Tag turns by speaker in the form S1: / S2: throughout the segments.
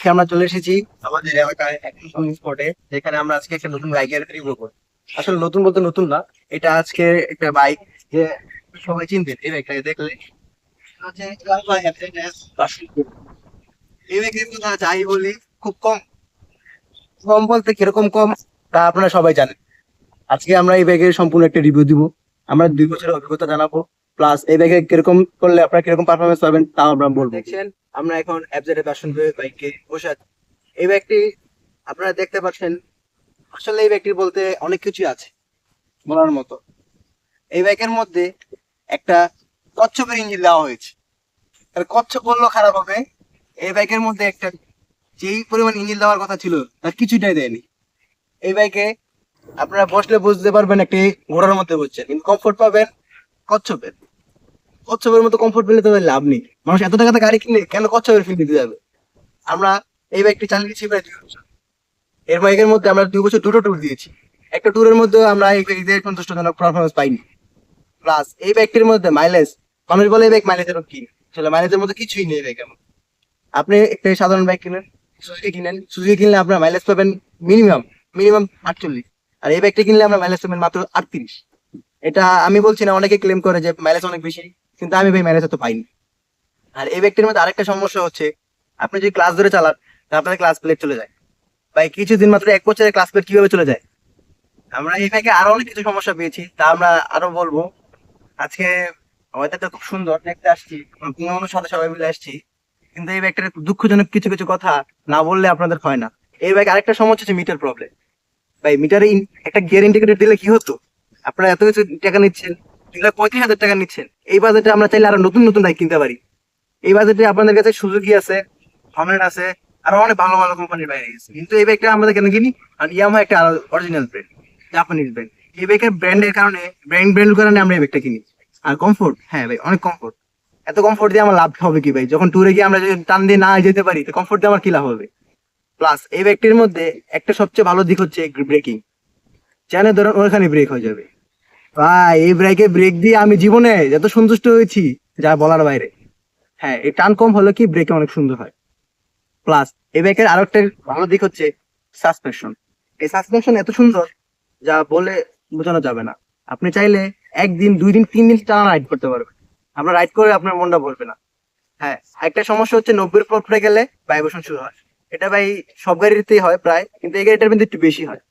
S1: আজকে আমরা চলে এসেছি আমাদের এলাকায় একটা স্পটে, যেখানে আমরা আজকে একটা নতুন বাইকের রিভিউ করবো। আসলে নতুন বলতে নতুন না, এটা আজকে একটা বাইক যে সবাই চিনবেন। এই বাইকটা দেখলে হচ্ছে Yamaha FZS 500। এই বাইকের কথা যাই বলি, খুব কম। কম বলতে কিরকম কম তা আপনারা সবাই জানেন। আজকে আমরা এই ব্যাগের সম্পূর্ণ একটা রিভিউ দিব। আমরা 2 বছরের অভিজ্ঞতা জানাবো, প্লাস এই ব্যাগে কিরকম করলে আপনারা কিরকম পারফরমেন্স পাবেন তাও আমরা বলবো। দেখছেন আমরা এখন এফজেড প্যাশন বাইকে বসে আছি। এই ব্যাগটি আপনারা দেখতে পাচ্ছেন। আসলে এই ব্যাগটি বলতে অনেক কিছু আছে বলার মতো। এই ব্যাগের মধ্যে একটা কচ্ছপের ইঞ্জিন দেওয়া হয়েছে। আর কচ্ছপ বললেও খারাপ হবে, এই বাইকের মধ্যে একটা যেই পরিমাণ ইঞ্জিন দেওয়ার কথা ছিল তার কিছুটাই দেয়নি। এই বাইকে আপনারা বসলে বুঝতে পারবেন একটি ঘোড়ার মধ্যে বসছেন, কিন্তু কমফোর্ট পাবেন কচ্ছপের। কচ্ছপের মতো কমফোর্ট পেলে তো লাভ নেই। মানুষ এত টাকাতে গাড়ি কিনে কেন কচ্ছপের ফিল দিতে যাবে? আমরা এই বাইকটি চালিয়েছি প্রায় 2 বছর। এর বাইকের মধ্যে আমরা 2 বছর দুটো ট্যুর দিয়েছি। একটা ট্যুরের মধ্যে আমরা এই বাইকের সন্তুষ্টজনক পারফরমেন্স পাইনি। প্লাস এই বাইকটির মধ্যে মাইলেজ, মানুষ বলে এই বাইক মাইলেজের কি, আসলে মাইলেজের মধ্যে কিছুই নেই বাইকের মধ্যে। আপনি একটা সাধারণ বাইক কিনেন, সুজুকি কিনেন, সুজুকি কিনলে আপনার মাইলেজ পাবেন মিনিমাম মিনিমাম 48। আর এই বাইকটা কিনলে আমরা মাইলেজ পাবেন মাত্র 38। এটা আমি বলছি না, অনেকে ক্লেম করে যে মাইলেজ অনেক বেশি, কিন্তু আমি ভাই মাইলেজ তো পাইনি। আর এই ব্যক্তির মধ্যে আরেকটা সমস্যা হচ্ছে, আপনি যদি ক্লাস ধরে চালান তাহলে আপনার ক্লাস প্লেট চলে যায়। ভাই কিছুদিন মাত্র 1 বছরের ক্লাস প্লেট কিভাবে চলে যায়? আমরা এই বাইকে আরো অনেক কিছু সমস্যা পেয়েছি, তা আমরা আরো বলবো। আজকে ওয়েদারটা খুব সুন্দর, দেখতে আসছি পুরোনোর সাথে সবাই মিলে আসছি, কিন্তু এই বাইকটার দুঃখজনক কিছু কিছু কথা না বললে আপনাদের হয় না। এই বাইক আরেকটা সমস্যা হচ্ছে মিটার প্রবলেম। ভাই মিটারে একটা গিয়ার ইন্ডিকেটর দিলে কি হতো? আপনারা এত কিছু টাকা নিচ্ছেন, 2,35,000 টাকা নিচ্ছেন। এই বাজেটে আমরা চাইলে আরো নতুন নতুন বাইক কিনতে পারি। এই বাজেটে আপনাদের কাছে সুজুকি আছে, হর্নেট আছে, আরো অনেক ভালো ভালো কোম্পানির বাইক আছে, কিন্তু এই বাইকটা আমাদের কেন কিনি? আর ইয়ামাহা একটা অরিজিনাল ব্র্যান্ড, জাপানিজ ব্র্যান্ড। এই বাইকের ব্র্যান্ডের কারণে ব্র্যান্ডের কারণে আমরা এই বাইকটা কিনি। আর কমফোর্ট, হ্যাঁ ভাই অনেক কমফোর্ট। এত কমফোর্ট দিয়ে আমার লাভ হবে কি ভাই? যখন ট্যুরে গিয়ে আমরা যদি টান দিয়ে না যেতে পারি, তো কমফোর্ট দিয়ে আমার কি লাভ হবে? প্লাস এই বাইকটির মধ্যে একটা সবচেয়ে ভালো দিক হচ্ছে ব্রেকিং। জানে ধরুন ওখানে ব্রেক হয়ে যাবে। ভাই এই ব্রেকে ব্রেক দিয়ে আমি জীবনে যত সন্তুষ্ট হয়েছি যা বলার বাইরে। হ্যাঁ, এই টান কম হলে কি ব্রেকে অনেক সুন্দর হয়। প্লাস এই বাইকের আরো একটা ভালো দিক হচ্ছে সাসপেনশন। এই সাসপেনশন এত সুন্দর যা বলে বোঝানো যাবে না। আপনি চাইলে 1 দিন 2 দিন 3 দিন টানা রাইড করতে পারবেন। আমরা রাইড করে আপনার মনটা ভরবে না। হ্যাঁ, একটা সমস্যা হচ্ছে 90-এর পর পরে গেলে ভাইব্রেশন শুরু হয়। এটা ভাই সব গাড়িতেই হয় প্রায়, কিন্তু এই গাড়িটার মধ্যে একটু বেশি হয়।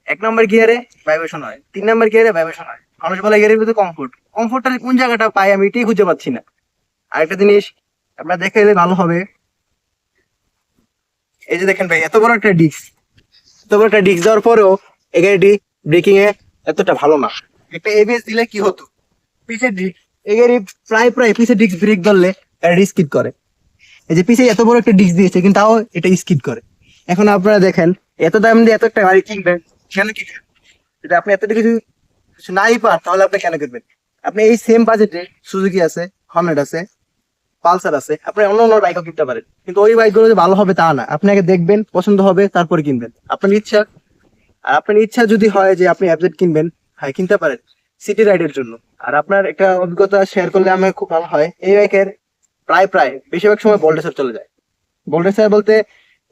S1: 1 নম্বর গিয়ারে ভাইব্রেশন হয়, 3 নম্বর গিয়ারে ভাইব্রেশন হয়। মানুষ বলে গিয়ারের ভিতরে কমফোর্ট, কমফোর্টটা কোন জায়গাটা পাই আমি এটাই খুঁজে পাচ্ছি না। আরেকটা জিনিস আপনারা দেখে এলে ভালো হবে। এই যে দেখেন ভাই, এত বড় একটা ডিস্ক, এত বড় একটা ডিস্ক দেওয়ার পরেও এই গাড়িটি ব্রেকিং এ এতটা ভালো না। একটা এবিএস দিলে কি হতো? পিছের ডিস্ক, এই গাড়ি প্রায় প্রায় পিছের ডিস্ক ব্রেক ধরলে এটা স্কিড করে। এই যে পিছে এত বড় একটা ডিস্ক দিয়েছে, কিন্তু তাও এটা স্কিড করে। এখন আপনারা দেখেন, এত দাম দিয়ে এত একটা গাড়ি কিনবেন, কেন কিনবেন? যদি আপনি এত কিছু কিছু নাই পান তাহলে আপনি কেন কিনবেন? আপনি এই সেম বাজেটে সুজুকি আছে, হর্নেট আছে, পালসার আছে, আপনি অন্য অন্য বাইকও কিনতে পারেন, কিন্তু ওই বাইকগুলো যে ভালো হবে তা না। আপনি আগে দেখবেন, পছন্দ হবে তারপরে কিনবেন, আপনার ইচ্ছা। আর আপনার ইচ্ছা যদি হয় যে আপনি অ্যাবজেট কিনবেন, হ্যাঁ কিনতে পারেন সিটি রাইডের জন্য। আর আপনার একটা অভিজ্ঞতা শেয়ার করলে আমার খুব ভালো হয়। এই বাইকের প্রায় প্রায় বেশিরভাগ সময় ভোল্টেজ চলে যায়। ভোল্টেজ বলতে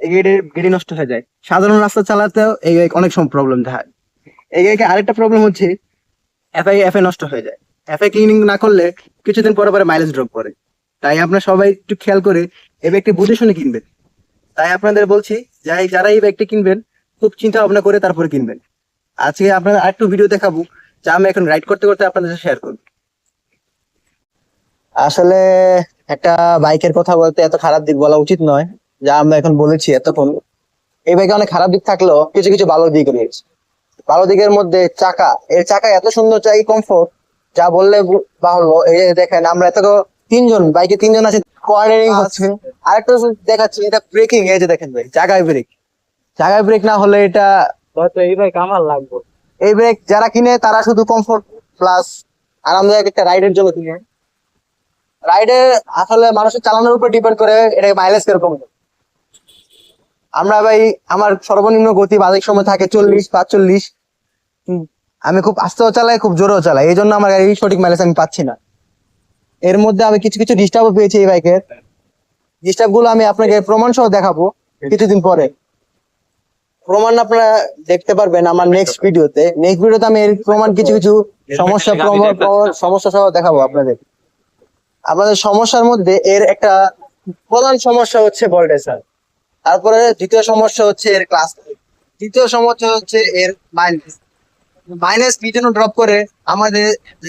S1: এই গাড়ির গাড়ি নষ্ট হয়ে যায়। সাধারণ রাস্তা চালাতেও এই বাইক অনেক সময় প্রবলেম দেখায়। এই গাড়িকে আরেকটা প্রবলেম হচ্ছে এফআই নষ্ট হয়ে যায়। এফআই ক্লিনিং না করলে কিছুদিন পরে পরে মাইলেজ ড্রপ করে। তাই আপনার সবাই একটু খেয়াল করে এই বাইকটি বুঝে শুনে কিনবেন। তাই আপনাদের বলছি, যারা এই বাইকটি কিনবেন খুব চিন্তা ভাবনা করে তারপরে কিনবেন। আজকে আপনাদের আরেকটু ভিডিও দেখাবো, যা আমি এখন রাইড করতে করতে আপনাদের সাথে শেয়ার করব। আসলে একটা বাইকের কথা বলতে এত খারাপ দিক বলা উচিত নয়, যা আমরা এখন বলেছি এতক্ষণ। এই বাইকে অনেক খারাপ দিক থাকলেও কিছু কিছু ভালো দিক রয়েছে। ভালো দিকের মধ্যে চাকা এত সুন্দর, চাই কমফোর্ট যা বললে বাহুল্য। এই যে দেখেন আমরা এত তিনজন বাইকে তিনজন আছে, কোঅর্ডিনেটিং হচ্ছে। আরেকটা দেখাচ্ছি, এটা ব্রেকিং। এই যে দেখেন ভাই, জায়গায় ব্রেক না হলে এটা হয়তো এই বাইক আমার লাগবে। এই ব্রেক যারা কিনে তারা শুধু কমফোর্ট প্লাস আরামদায়ক একটা রাইডের জন্য কিনে। রাইডে আসলে মানুষের চালানোর উপর ডিপেন্ড করে এটা মাইলেজ কিরকম। আমরা ভাই, আমার সর্বনিম্ন গতি বাজেট সময় থাকে 40-45। আমি খুব আস্তেও চালাই, খুব জোরেও চালাই, এই জন্য আমার গাড়ির সঠিক মাইলেজ আমি পাচ্ছি না। এর মধ্যে আমি কিছু কিছু ডিস্টার্বও পেয়েছি এই বাইকের। ডিস্টার্ব গুলো আমি আপনাকে প্রমাণ সহ দেখাবো।
S2: কিছুদিন পরে। প্রমাণ আপনারা দেখতে পারবেন আমার নেক্সট ভিডিওতে আমি এর প্রমাণ কিছু কিছু সমস্যা সহ দেখাবো আপনাদের। সমস্যার মধ্যে এর একটা প্রধান সমস্যা হচ্ছে ভোল্টেজ। তারপরে দ্বিতীয় সমস্যা হচ্ছে এর ক্লাস। তৃতীয় সমস্যা হচ্ছে এর মাইলেজ। মাইলেজ কি জন্য ড্রপ করে? আমাদের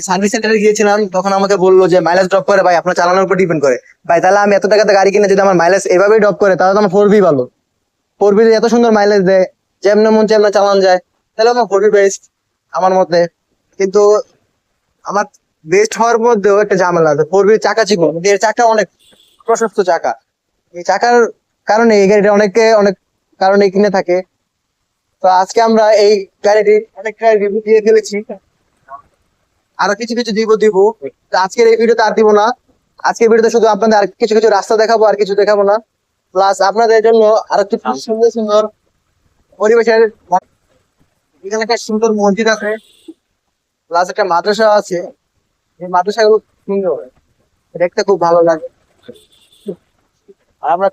S2: সার্ভিস সেন্টারে গিয়েছিলাম, তখন আমাকে বললো যে মাইলেজ ড্রপ করে ভাই আপনার চালানোর উপর ডিপেন্ড করে। ভাই তাহলে আমি এত টাকাতে গাড়ি কিনে যদি আমার মাইলেজ এভাবেই ড্রপ করে, তাহলে তো আমার 4V ভালো। 4V এত সুন্দর মাইলেজ দেয়, যেমন মন যেমন চালানো যায়, তাহলে আমার 4V বেস্ট আমার মতে। কিন্তু আমার বেস্ট হওয়ার মধ্যেও একটা ঝামেলা আছে। 4V চাকা চিকন, কিন্তু এর চাকা অনেক প্রশস্ত চাকা। এই চাকার কারণে এই গাড়িটা অনেক কারণে কিনে থাকে। তো আজকে আমরা এই গাড়িটির অনেকটা রিভিউ দিয়ে ফেলেছি, আরো কিছু কিছু দিব। তো আজকের এই ভিডিওতে আর দিব না। আজকের ভিডিওতে শুধু আপনাদের আর কিছু কিছু রাস্তা দেখাবো, আর কিছু দেখাবো না। প্লাস আপনাদের জন্য আরো কিছু সুন্দর সুন্দর পরিবেশের, এখানে একটা সুন্দর মসজিদ আছে, প্লাস একটা মাদ্রাসা আছে। এই মাদ্রাসাগুলো সুন্দর, দেখতে খুব ভালো লাগে। আর আমরা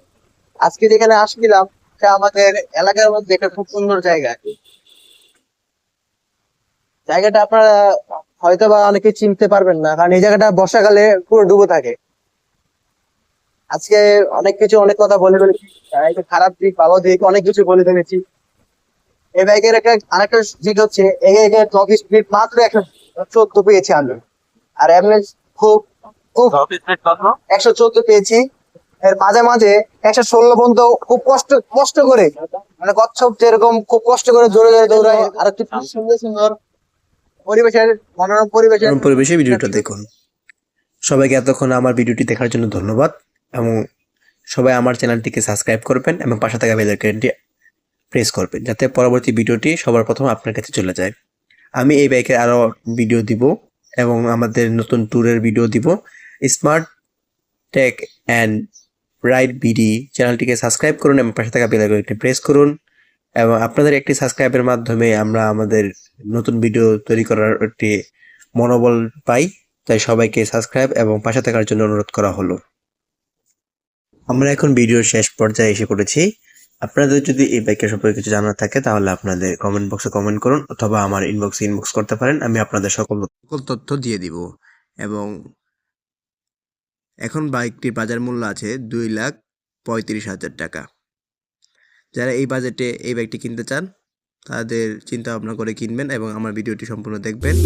S2: আজকে যেখানে আসছিলাম, সেটা আমাদের এলাকার মধ্যে একটা খুব সুন্দর জায়গা। জায়গাটা আপনারা হয়তো বা অনেকে চিনতে পারবেন না, কারণ এই জায়গাটা বর্ষাকালে পুরো ডুবে থাকে। আজকে অনেক কথা বলে ফেলেছি, একটা খারাপ দিক ভালো দিক অনেক কিছু বলে ফেলেছি। এই বাইকের আরেকটা দিক হচ্ছে এখানে টপ স্পিড মাত্র 114 পেয়েছি আমি। আর এমএস খুব খুব 114 পেয়েছি। এর মাঝে মাঝে 116 পর্যন্ত খুব কষ্ট করে, মানে কচ্ছপ যেরকম খুব কষ্ট করে জোরে জোরে দৌড়ায়। আর একটু সুন্দর সুন্দর পরিবেশের, মনোরম পরিবেশে
S3: ভিডিওটা দেখুন। সবাইকে এতক্ষণ আমার ভিডিওটি দেখার জন্য ধন্যবাদ, এবং সবাই আমার চ্যানেলটিকে সাবস্ক্রাইব করবেন এবং পাশে থাকা বেল আইকনটি প্রেস করবেন, যাতে পরবর্তী ভিডিওটি সবার প্রথম আপনার কাছে চলে যায়। আমি এই বাইকের আরও ভিডিও দিব এবং আমাদের নতুন ট্যুরের ভিডিও দিব। Smart Tech and Ride BD চ্যানেলটিকে সাবস্ক্রাইব করুন এবং পাশে থাকা বেল আইকনটি প্রেস করুন, এবং আপনাদের একটি সাবস্ক্রাইবের মাধ্যমে আমরা আমাদের নতুন ভিডিও তৈরি করার একটি মনোবল পাই। তাই সবাইকে সাবস্ক্রাইব এবং পাশে থাকার জন্য অনুরোধ করা হলো। আমরা এখন ভিডিওর শেষ পর্যায়ে এসে পড়েছি। আপনাদের যদি এই বাইকের সম্পর্কে কিছু জানার থাকে তাহলে আপনাদের কমেন্ট বক্সে কমেন্ট করুন, অথবা আমার ইনবক্স করতে পারেন। আমি আপনাদের সকল তথ্য দিয়ে দিব। এবং এখন বাইকটির বাজার মূল্য আছে 2,35,000 টাকা। যারা এই বাজেটে এই বাইকটি কিনতে চান তাদের চিন্তা ভাবনা করে কিনবেন এবং আমার ভিডিওটি সম্পূর্ণ দেখবেন।